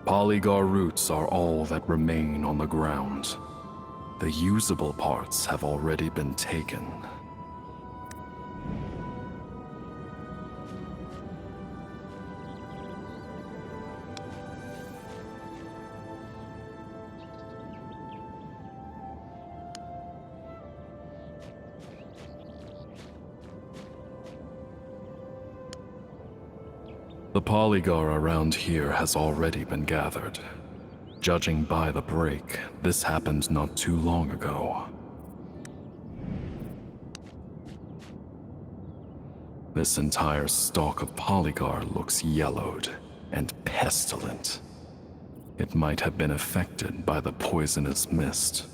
Polygar roots are all that remain on the ground. The usable parts have already been taken. The Polygar around here has already been gathered. Judging by the break, this happened not too long ago. This entire stalk of Polygar looks yellowed and pestilent. It might have been affected by the poisonous mist.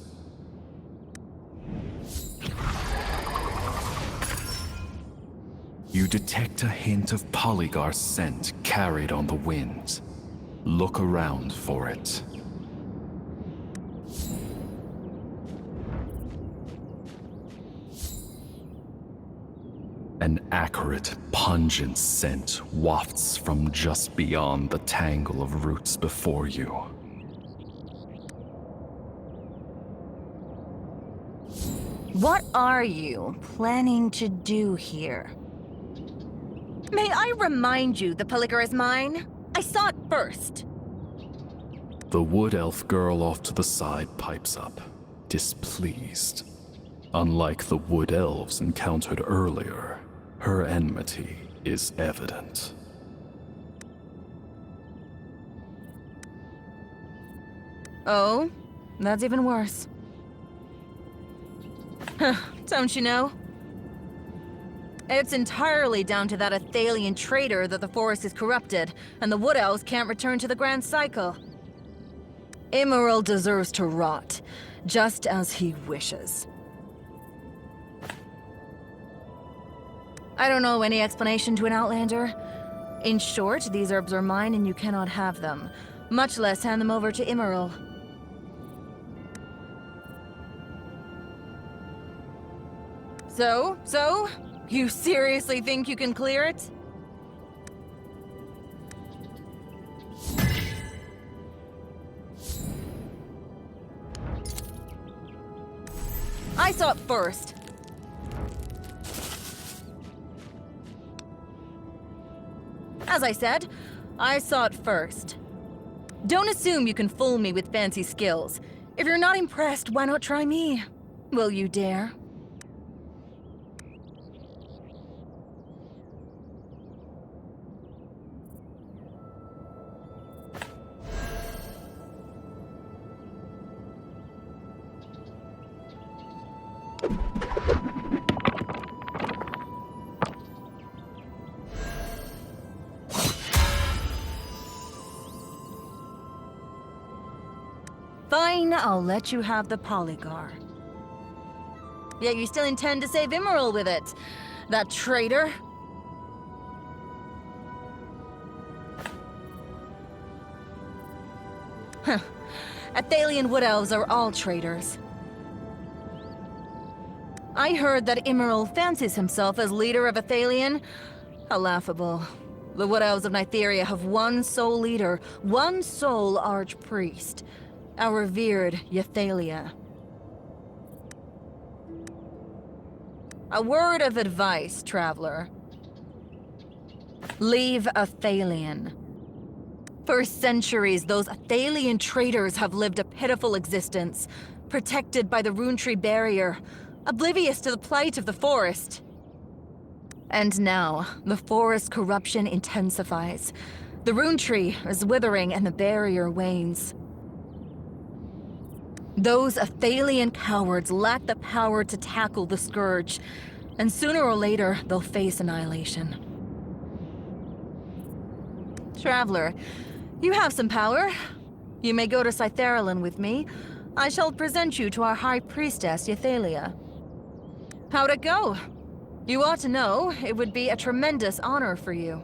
You detect a hint of Polygar scent carried on the wind. Look around for it. An acrid, pungent scent wafts from just beyond the tangle of roots before you. What are you planning to do here? May I remind you the Polygar is mine? I saw it first. The wood elf girl off to the side pipes up, displeased. Unlike the wood elves encountered earlier, her enmity is evident. Oh, that's even worse. Don't you know? It's entirely down to that Athalian traitor that the forest is corrupted, and the Wood Elves can't return to the Grand Cycle. Immoral deserves to rot, just as he wishes. I don't know any explanation to an Outlander. In short, these herbs are mine and you cannot have them, much less hand them over to Immoral. So? You seriously think you can clear it? I saw it first. As I said, I saw it first. Don't assume you can fool me with fancy skills. If you're not impressed, why not try me? Will you dare? Fine, I'll let you have the Polygar. Yet you still intend to save Immoral with it. That traitor? Huh. Athalian Wood Elves are all traitors. I heard that Immoral fancies himself as leader of Athalian. How laughable. The Wood Elves of Nytheria have one sole leader, one sole archpriest. Our revered Yathalia. A word of advice, traveler. Leave Athalian. For centuries, those Athalian traitors have lived a pitiful existence, protected by the Rune Tree barrier, oblivious to the plight of the forest. And now, the forest corruption intensifies. The Rune Tree is withering and the barrier wanes. Those Athalian cowards lack the power to tackle the Scourge, and sooner or later, they'll face annihilation. Traveler, you have some power. You may go to Cytheralin with me. I shall present you to our High Priestess, Yathalia. How'd it go? You ought to know, it would be a tremendous honor for you.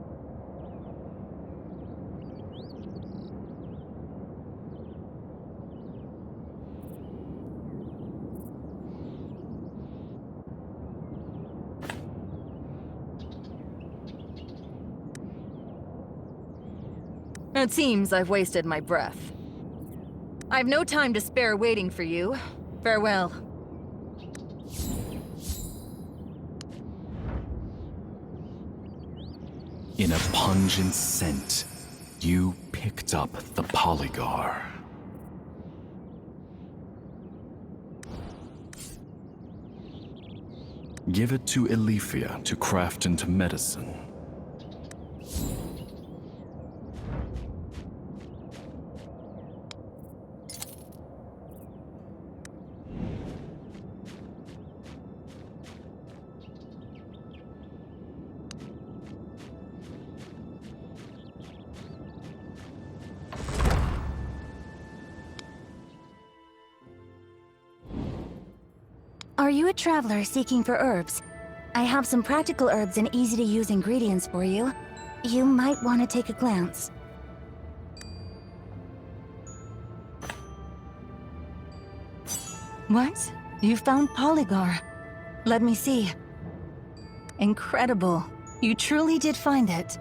It seems I've wasted my breath. I've no time to spare waiting for you. Farewell. In a pungent scent, you picked up the Polygar. Give it to Elifia to craft into medicine. Are you a traveler seeking for herbs? I have some practical herbs and easy-to-use ingredients for you. You might want to take a glance. What? You found Polygar? Let me see. Incredible. You truly did find it.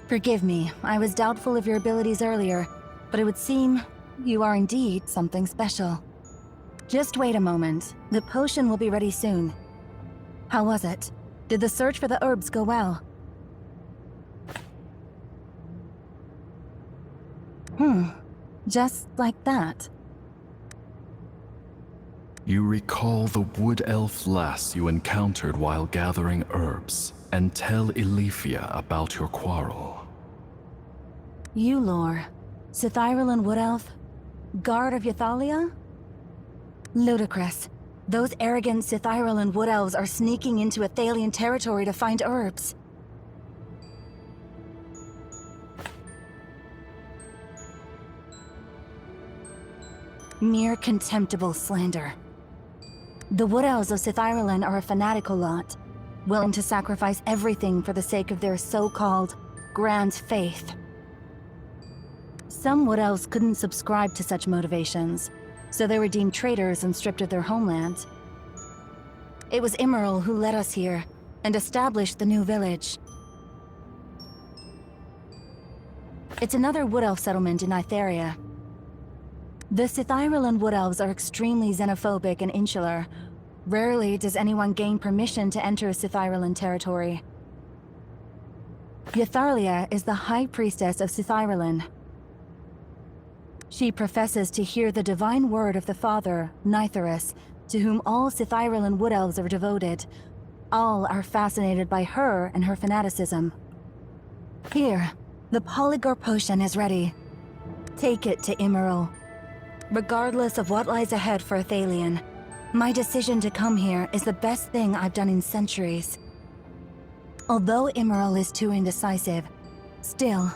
Forgive me, I was doubtful of your abilities earlier, but it would seem you are indeed something special. Just wait a moment. The potion will be ready soon. How was it? Did the search for the herbs go well? Just like that. You recall the wood elf lass you encountered while gathering herbs, and tell Elifia about your quarrel. You, Lore. Sithyril Wood Elf? Guard of Ythalia? Ludicrous. Those arrogant Sithyril Wood Elves are sneaking into Athalian territory to find herbs. Mere contemptible slander. The Wood Elves of Sithyril are a fanatical lot, willing to sacrifice everything for the sake of their so-called grand faith. Some Wood Elves couldn't subscribe to such motivations, so they were deemed traitors and stripped of their homeland. It was Immeril who led us here and established the new village. It's another Wood Elf settlement in Ithera. The Sithyril Wood Elves are extremely xenophobic and insular. Rarely does anyone gain permission to enter Sithyril territory. Ythalia is the High Priestess of Sithyril. She professes to hear the divine word of the Father, Nitherus, to whom all Sithyril Wood Elves are devoted. All are fascinated by her and her fanaticism. Here, the Polygar potion is ready. Take it to Immeril. Regardless of what lies ahead for Athalion, my decision to come here is the best thing I've done in centuries. Although Immeril is too indecisive, still,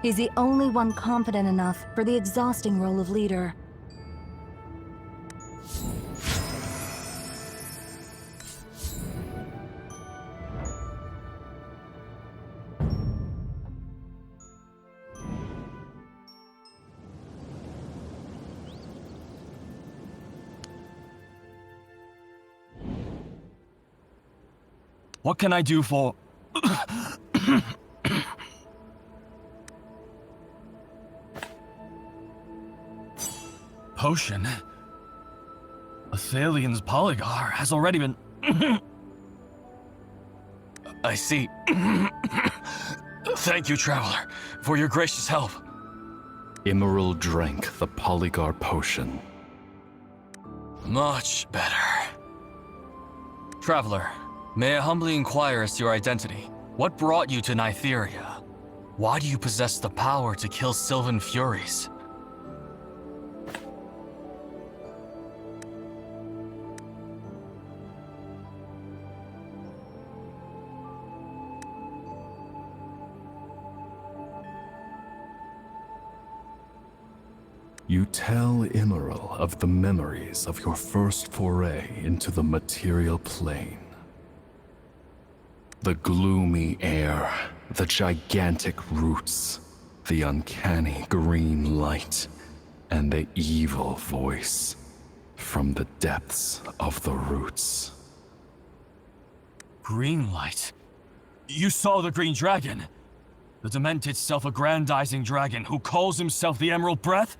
he's the only one confident enough for the exhausting role of leader. What can I do for... Potion? Athalion's Polygar has already been... I see. Thank you, Traveler, for your gracious help. Immeril drank the Polygar potion. Much better. Traveler, may I humbly inquire as to your identity? What brought you to Nytheria? Why do you possess the power to kill Sylvan Furies? You tell Immeril of the memories of your first foray into the material plane. The gloomy air, the gigantic roots, the uncanny green light, and the evil voice from the depths of the roots. Green light? You saw the green dragon? The demented self-aggrandizing dragon who calls himself the Emerald Breath?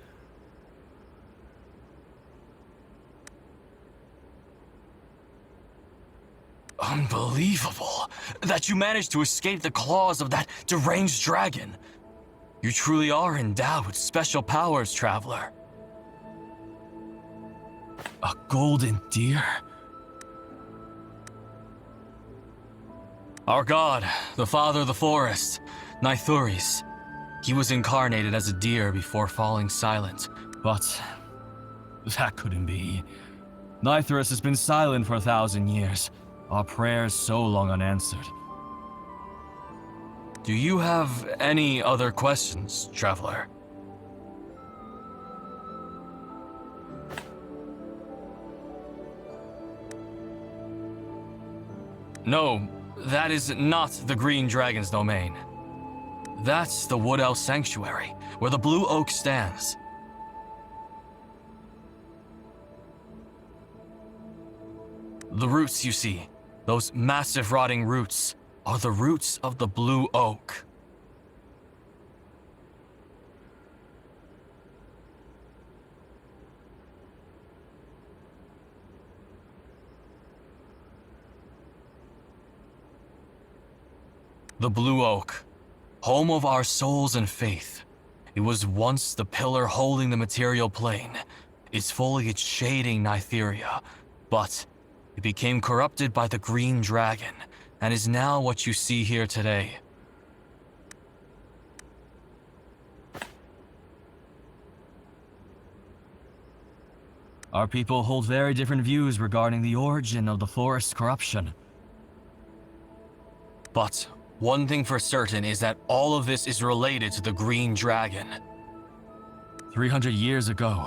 Unbelievable that you managed to escape the claws of that deranged dragon. You truly are endowed with special powers, traveler. A golden deer? Our god, the father of the forest, Nithuris. He was incarnated as a deer before falling silent, but that couldn't be. Nithuris has been silent for 1,000 years, our prayers so long unanswered. Do you have any other questions, traveler? No, that is not the Green Dragon's domain. That's the Wood Elf Sanctuary, where the Blue Oak stands. The roots you see, those massive rotting roots, are the roots of the Blue Oak. The Blue Oak, home of our souls and faith. It was once the pillar holding the material plane, its foliage shading Nytheria, but it became corrupted by the Green Dragon, and is now what you see here today. Our people hold very different views regarding the origin of the forest's corruption. But one thing for certain is that all of this is related to the Green Dragon. 300 years ago,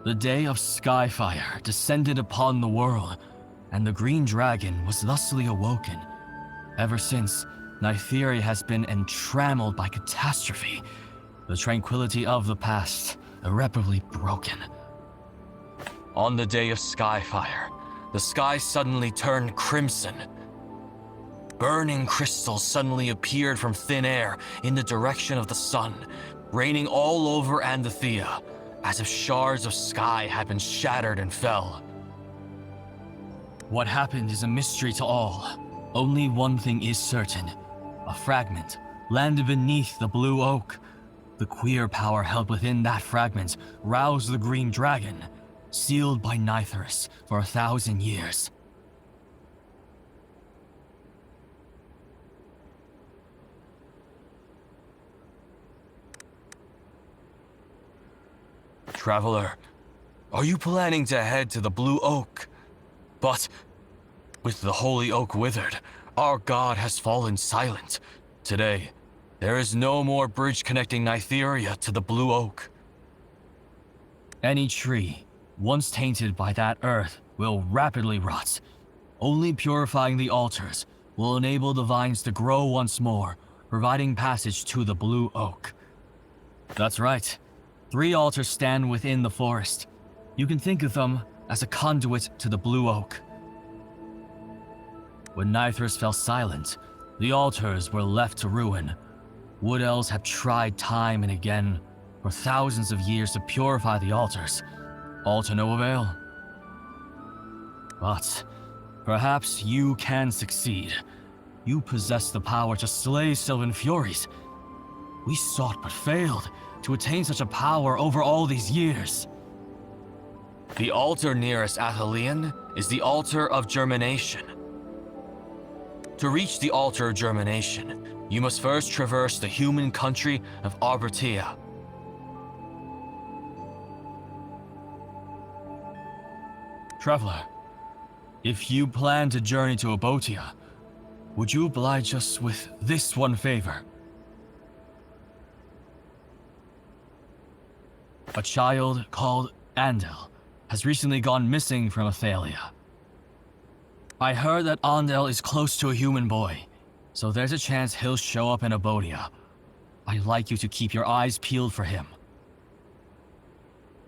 the day of Skyfire descended upon the world, and the Green Dragon was thusly awoken. Ever since, Nytheria has been entrammelled by catastrophe, the tranquility of the past irreparably broken. On the day of Skyfire, the sky suddenly turned crimson. Burning crystals suddenly appeared from thin air in the direction of the sun, raining all over Andathea, as if shards of sky had been shattered and fell. What happened is a mystery to all. Only one thing is certain. A fragment landed beneath the Blue Oak. The queer power held within that fragment roused the Green Dragon, sealed by Nytheris for 1,000 years. Traveler, are you planning to head to the Blue Oak? But with the Holy Oak withered, our god has fallen silent. Today, there is no more bridge connecting Nytheria to the Blue Oak. Any tree, once tainted by that earth, will rapidly rot. Only purifying the altars will enable the vines to grow once more, providing passage to the Blue Oak. That's right. 3 altars stand within the forest. You can think of them as a conduit to the Blue Oak. When Nytheris fell silent, the altars were left to ruin. Wood Elves have tried time and again for thousands of years to purify the altars, all to no avail. But perhaps you can succeed. You possess the power to slay Sylvan Furies. We sought but failed to attain such a power over all these years. The altar nearest Athelion is the altar of germination. To reach the altar of germination, you must first traverse the human country of Arbertia. Traveler, if you plan to journey to Abotia, would you oblige us with this one favor? A child called Andel has recently gone missing from Athelia. I heard that Andel is close to a human boy, so there's a chance he'll show up in Abotia. I'd like you to keep your eyes peeled for him.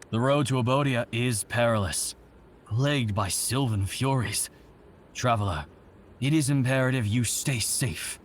The road to Abotia is perilous, plagued by Sylvan Furies. Traveler, it is imperative you stay safe.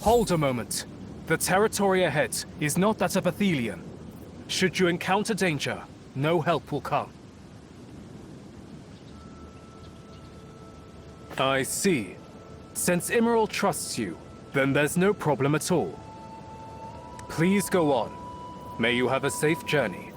Hold a moment. The territory ahead is not that of Athelion. Should you encounter danger, no help will come. I see. Since Imral trusts you, then there's no problem at all. Please go on. May you have a safe journey.